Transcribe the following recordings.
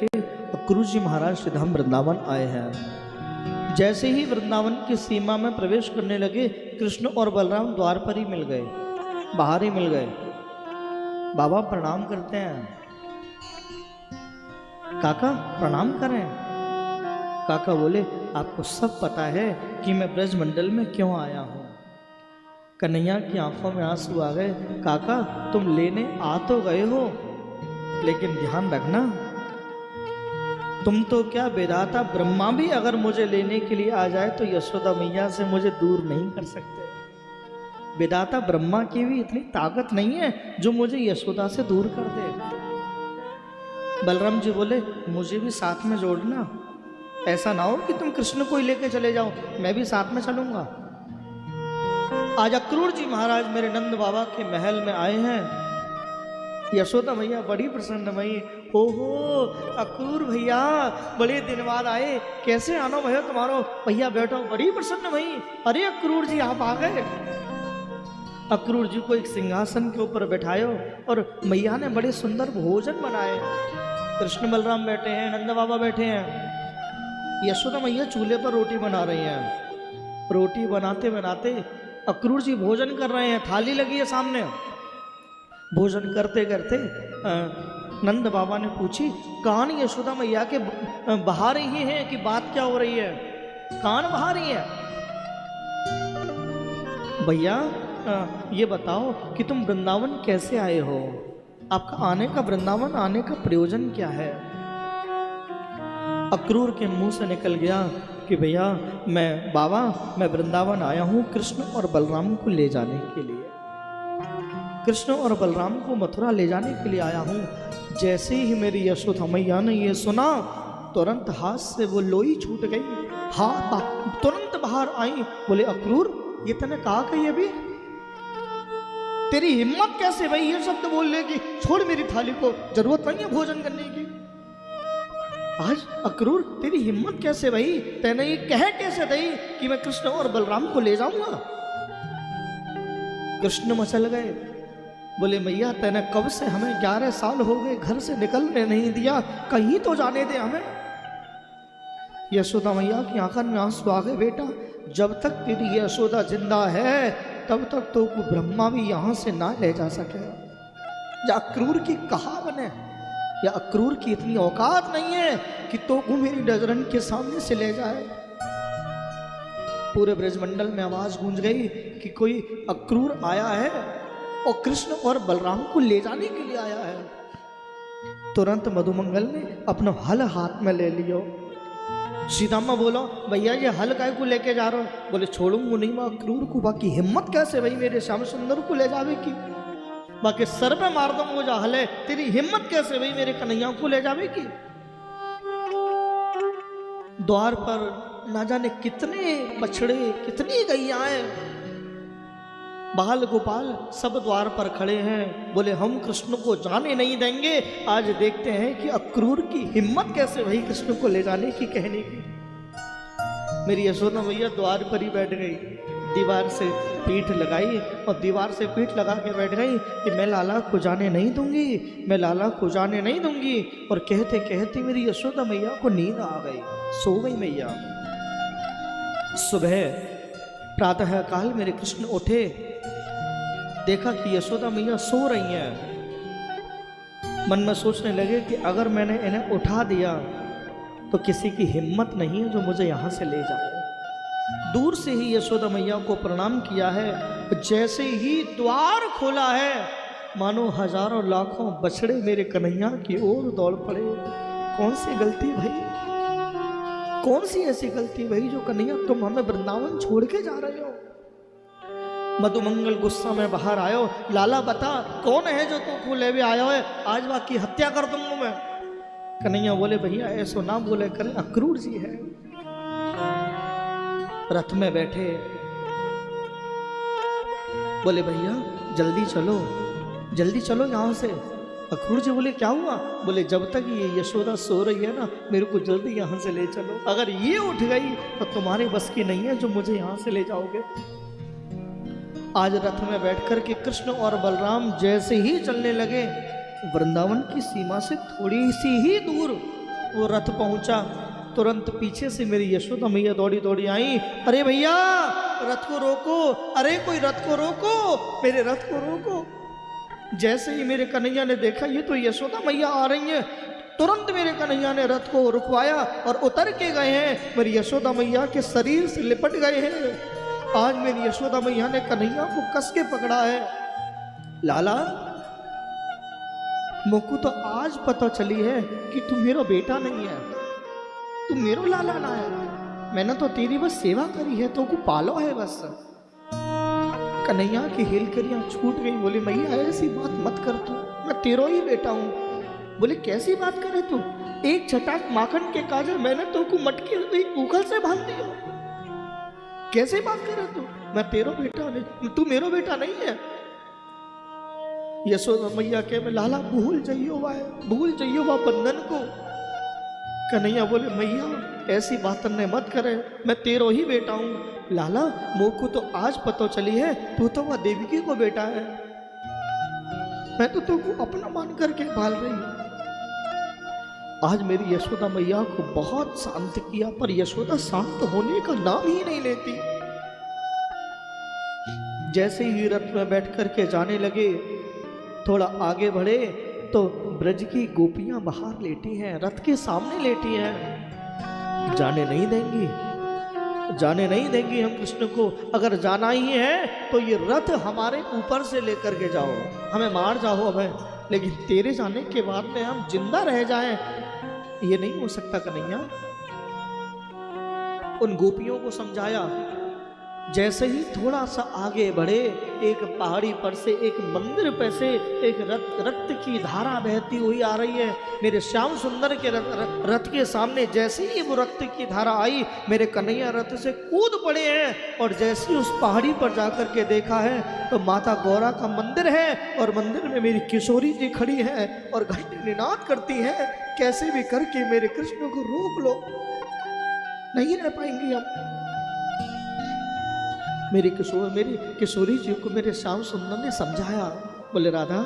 अक्रूर जी महाराज श्री धाम वृंदावन आए हैं। जैसे ही वृंदावन की सीमा में प्रवेश करने लगे, कृष्ण और बलराम द्वार पर ही मिल गए, बाहर ही मिल गए। बाबा प्रणाम करते हैं। काका प्रणाम करें। काका बोले, आपको सब पता है कि मैं ब्रजमंडल में क्यों आया हूं। कन्हैया की आंखों में आंसू आ गए। काका तुम लेने आ तो गए हो, लेकिन ध्यान रखना, तुम तो क्या विधाता ब्रह्मा भी अगर मुझे लेने के लिए आ जाए तो यशोदा मैया से मुझे दूर नहीं कर सकते। विधाता ब्रह्मा की भी इतनी ताकत नहीं है जो मुझे यशोदा से दूर कर दे। बलराम जी बोले, मुझे भी साथ में जोड़ना, ऐसा ना हो कि तुम कृष्ण को ही लेके चले जाओ, मैं भी साथ में चलूंगा। आज अक्रूर जी महाराज मेरे नंद बाबा के महल में आए हैं। यशोदा मैया बड़ी प्रसन्न भई। ओहो अक्रूर भैया, बड़े दिन बाद आए, कैसे आना भैया तुम्हारो। भैया बैठो, बड़ी प्रसन्न भई। अरे अक्रूर जी आप आ गए। अक्रूर जी को एक सिंहासन के ऊपर बैठायो और मैया ने बड़े सुंदर भोजन बनाए। कृष्ण बलराम बैठे हैं, नंद बाबा बैठे हैं। यशोदा मैया चूल्हे पर रोटी बना रही हैं। रोटी बनाते बनाते अक्रूर जी भोजन कर रहे हैं, थाली लगी है सामने। भोजन करते करते नंद बाबा ने पूछी, कान यशोदा मैया के बहा रही है कि बात क्या हो रही है, कान बहा रही है। भैया ये बताओ कि तुम वृंदावन कैसे आए हो, आपका आने का, वृंदावन आने का प्रयोजन क्या है। अक्रूर के मुंह से निकल गया कि भैया मैं वृंदावन आया हूं कृष्ण और बलराम को ले जाने के लिए। कृष्ण और बलराम को मथुरा ले जाने के लिए आया हूं। जैसे ही मेरी यशोदा मैया ने ये सुना, तुरंत हाथ से वो लोई छूट गई, हाथ तुरंत बाहर आई। बोले, अक्रूर ये तूने कहा कही अभी, तेरी हिम्मत कैसे भाई ये शब्द बोलने की, छोड़ मेरी थाली को, जरूरत नहीं है भोजन करने की। आज अक्रूर तेरी हिम्मत कैसे भाई, तैने ये कह कैसे दई कि मैं कृष्ण और बलराम को ले जाऊंगा। कृष्ण मचल गए। बोले, मैया तैने कब से, हमें 11 साल हो गए घर से निकलने नहीं दिया, कहीं तो जाने दे हमें। यशोदा मैया की आंखों में आंसू आ गए। बेटा जब तक तेरी यशोदा जिंदा है तब तक तो ब्रह्मा भी यहां से ना ले जा सके। या अक्रूर की कहा बने, या अक्रूर की इतनी औकात नहीं है कि तो मेरी नजरन के सामने से ले जाए। पूरे ब्रजमंडल में आवाज गूंज गई कि कोई अक्रूर आया है और कृष्ण और बलराम को ले जाने के लिए आया है। तुरंत मधुमंगल ने अपना हल हाथ में ले लियो। सीताम्मा बोलो, भैया ये हल काय को लेके जा रहा हो। बोले, छोड़ूंगा नहीं मैं अक्रूर को, बाकी हिम्मत कैसे भाई मेरे श्याम सुंदर को ले जावे की, बाकी सर पे मार दूंगा जा हले, तेरी हिम्मत कैसे भाई मेरे कन्हैया को ले जावे की। द्वार पर ना जाने कितने बछड़े, कितनी गैयाएं, बाल गोपाल सब द्वार पर खड़े हैं। बोले, हम कृष्ण को जाने नहीं देंगे। आज देखते हैं कि अक्रूर की हिम्मत कैसे भाई कृष्ण को ले जाने की, कहने की। मेरी यशोदा मैया द्वार पर ही बैठ गई, दीवार से पीठ लगाई और दीवार से पीठ लगा के बैठ गई कि मैं लाला को जाने नहीं दूंगी, मैं लाला को जाने नहीं दूंगी। और कहते कहते मेरी यशोदा मैया को नींद आ गई, सो गई मैया। सुबह प्रातः काल मेरे कृष्ण उठे, देखा कि यशोदा मैया सो रही हैं। मन में सोचने लगे कि अगर मैंने इन्हें उठा दिया तो किसी की हिम्मत नहीं है जो मुझे यहाँ से ले जाए। दूर से ही यशोदा मैया को प्रणाम किया है। जैसे ही द्वार खोला है, मानो हजारों लाखों बछड़े मेरे कन्हैया की ओर दौड़ पड़े। कौन सी गलती भाई, कौन सी ऐसी गलती भाई जो कन्हैया तुम हमें वृंदावन छोड़ के जा रहे हो। मधुमंगल गुस्सा में बाहर आयो, लाला बता कौन है जो तू को ले आया है, आज बाकी हत्या कर दूंगा मैं। कन्हैया बोले, भैया ऐसो ना बोले करें, अक्रूर जी है। रथ में बैठे, बोले भैया जल्दी चलो, जल्दी चलो यहाँ से। अक्रूर जी बोले, क्या हुआ। बोले, जब तक ये यशोदा सो रही है ना, मेरे को जल्दी यहाँ से ले चलो, अगर ये उठ गई तो तुम्हारे बस की नहीं है जो मुझे यहाँ से ले जाओगे। आज रथ में बैठकर के कृष्ण और बलराम जैसे ही चलने लगे, वृंदावन की सीमा से थोड़ी सी ही दूर वो रथ पहुंचा, तुरंत पीछे से मेरी यशोदा मैया दौड़ी दौड़ी आई, अरे भैया रथ को रोको, अरे कोई रथ को रोको, मेरे रथ को रोको। जैसे ही मेरे कन्हैया ने देखा ये तो यशोदा मैया आ रही है, तुरंत मेरे कन्हैया ने रथ को रुकवाया और उतर के गए हैं, मेरी यशोदा मैया के शरीर से लिपट गए हैं। आज मेरी यशोदा मैया ने कन्हैया को कस के पकड़ा है। लाला मोकू तो आज पता चली है कि तू मेरा बेटा नहीं है, तू मेरो लाला ना है, मैंने तो तेरी बस सेवा करी है, तो को पालो है बस। कन्हैया की हिलकरियां छूट गई, बोले मैया ऐसी बात मत कर, तू मैं तेरो ही बेटा हूं। बोले कैसी बात करे तू, एक छटाक माखन के काजल मैंने तो को मटके उखल से बांध दिया, कैसे बात करे तू, मैं तेरो बेटा नहीं, तू मेरो बेटा नहीं है। यशोदा मैया के मैं लाला भूल जाइयो वह बंधन को। कन्हैया बोले मैया ऐसी बात ने मत करे, मैं तेरो ही बेटा हूं। लाला मोको तो आज पता चली है तू तो वह देवकी को बेटा है, मैं तो तुमको अपना मान करके पाल रही हूं। आज मेरी यशोदा मैया को बहुत शांत किया, पर यशोदा शांत होने का नाम ही नहीं लेती। जैसे ही रथ में बैठ करके जाने लगे, थोड़ा आगे बढ़े तो ब्रज की गोपियां बाहर लेटी हैं, रथ के सामने लेटी हैं। जाने नहीं देंगी हम कृष्ण को, अगर जाना ही है तो ये रथ हमारे ऊपर से लेकर के जाओ, हमें मार जाओ हमें, लेकिन तेरे जाने के बाद में हम जिंदा रह जाएं, ये नहीं हो सकता कन्हैया। उन गोपियों को समझाया। जैसे ही थोड़ा सा आगे बढ़े, एक पहाड़ी पर से, एक मंदिर पर से एक रक्त की धारा बहती हुई आ रही है। मेरे श्याम सुंदर के रथ के सामने जैसे ही वो रक्त की धारा आई, मेरे कन्हैया रथ से कूद पड़े हैं, और जैसे ही उस पहाड़ी पर जाकर के देखा है तो माता गौरा का मंदिर है, और मंदिर में मेरी किशोरी जी खड़ी है और घंटी निनाद करती है, कैसे भी करके मेरे कृष्ण को रोक लो, नहीं रह पाएंगे हम। मेरी किशोरी जी को मेरे श्याम सुंदर ने समझाया, बोले राधा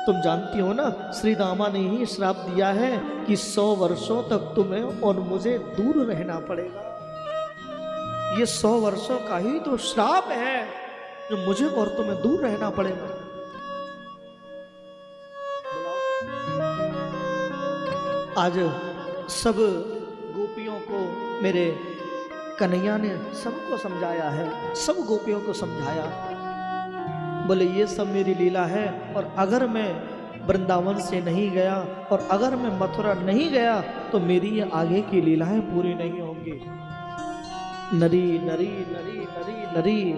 तुम जानती हो ना, श्री दामा ने ही श्राप दिया है कि 100 वर्षों तक तुम्हें और मुझे दूर रहना पड़ेगा। ये 100 वर्षों का ही तो श्राप है जो मुझे और तुम्हें दूर रहना पड़ेगा। आज सब गोपियों को मेरे कन्हैया ने सबको समझाया है, सब गोपियों को समझाया। बोले ये सब मेरी लीला है, और अगर मैं वृंदावन से नहीं गया और अगर मैं मथुरा नहीं गया तो मेरी ये आगे की लीलाएं पूरी नहीं होंगी। नरी नरी नरी नरी नरी